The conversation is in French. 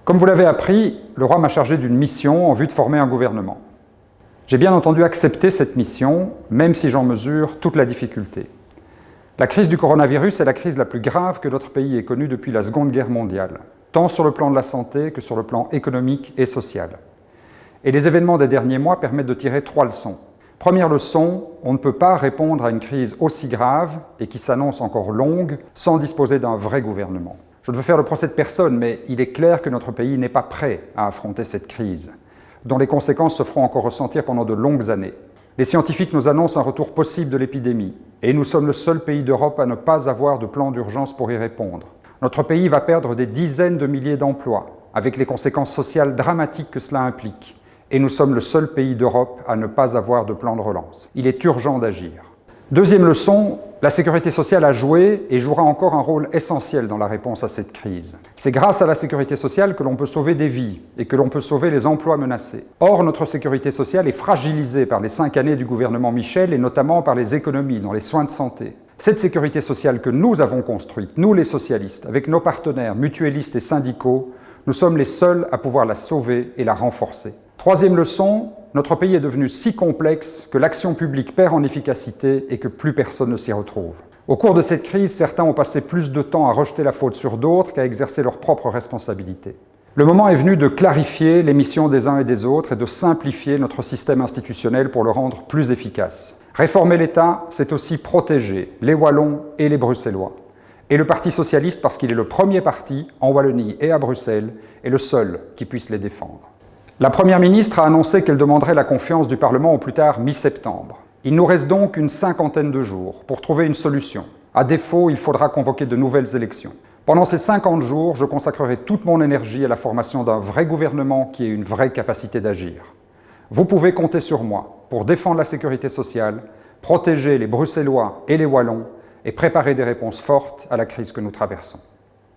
Comme vous l'avez appris, le roi m'a chargé d'une mission en vue de former un gouvernement. J'ai bien entendu accepté cette mission, même si j'en mesure toute la difficulté. La crise du coronavirus est la crise la plus grave que notre pays ait connue depuis la Seconde Guerre mondiale, tant sur le plan de la santé que sur le plan économique et social. Et les événements des derniers mois permettent de tirer 3 leçons. Première leçon, on ne peut pas répondre à une crise aussi grave et qui s'annonce encore longue sans disposer d'un vrai gouvernement. Je ne veux faire le procès de personne, mais il est clair que notre pays n'est pas prêt à affronter cette crise, dont les conséquences se feront encore ressentir pendant de longues années. Les scientifiques nous annoncent un retour possible de l'épidémie, et nous sommes le seul pays d'Europe à ne pas avoir de plan d'urgence pour y répondre. Notre pays va perdre des dizaines de milliers d'emplois, avec les conséquences sociales dramatiques que cela implique, et nous sommes le seul pays d'Europe à ne pas avoir de plan de relance. Il est urgent d'agir. Deuxième leçon, la sécurité sociale a joué et jouera encore un rôle essentiel dans la réponse à cette crise. C'est grâce à la sécurité sociale que l'on peut sauver des vies et que l'on peut sauver les emplois menacés. Or, notre sécurité sociale est fragilisée par les 5 années du gouvernement Michel et notamment par les économies dans les soins de santé. Cette sécurité sociale que nous avons construite, nous les socialistes, avec nos partenaires mutuellistes et syndicaux, nous sommes les seuls à pouvoir la sauver et la renforcer. Troisième leçon, notre pays est devenu si complexe que l'action publique perd en efficacité et que plus personne ne s'y retrouve. Au cours de cette crise, certains ont passé plus de temps à rejeter la faute sur d'autres qu'à exercer leurs propres responsabilités. Le moment est venu de clarifier les missions des uns et des autres et de simplifier notre système institutionnel pour le rendre plus efficace. Réformer l'État, c'est aussi protéger les Wallons et les Bruxellois. Et le Parti socialiste, parce qu'il est le premier parti, en Wallonie et à Bruxelles, est le seul qui puisse les défendre. La Première ministre a annoncé qu'elle demanderait la confiance du Parlement au plus tard mi-septembre. Il nous reste donc une 50aine de jours pour trouver une solution. À défaut, il faudra convoquer de nouvelles élections. Pendant ces 50 jours, je consacrerai toute mon énergie à la formation d'un vrai gouvernement qui ait une vraie capacité d'agir. Vous pouvez compter sur moi pour défendre la sécurité sociale, protéger les Bruxellois et les Wallons et préparer des réponses fortes à la crise que nous traversons.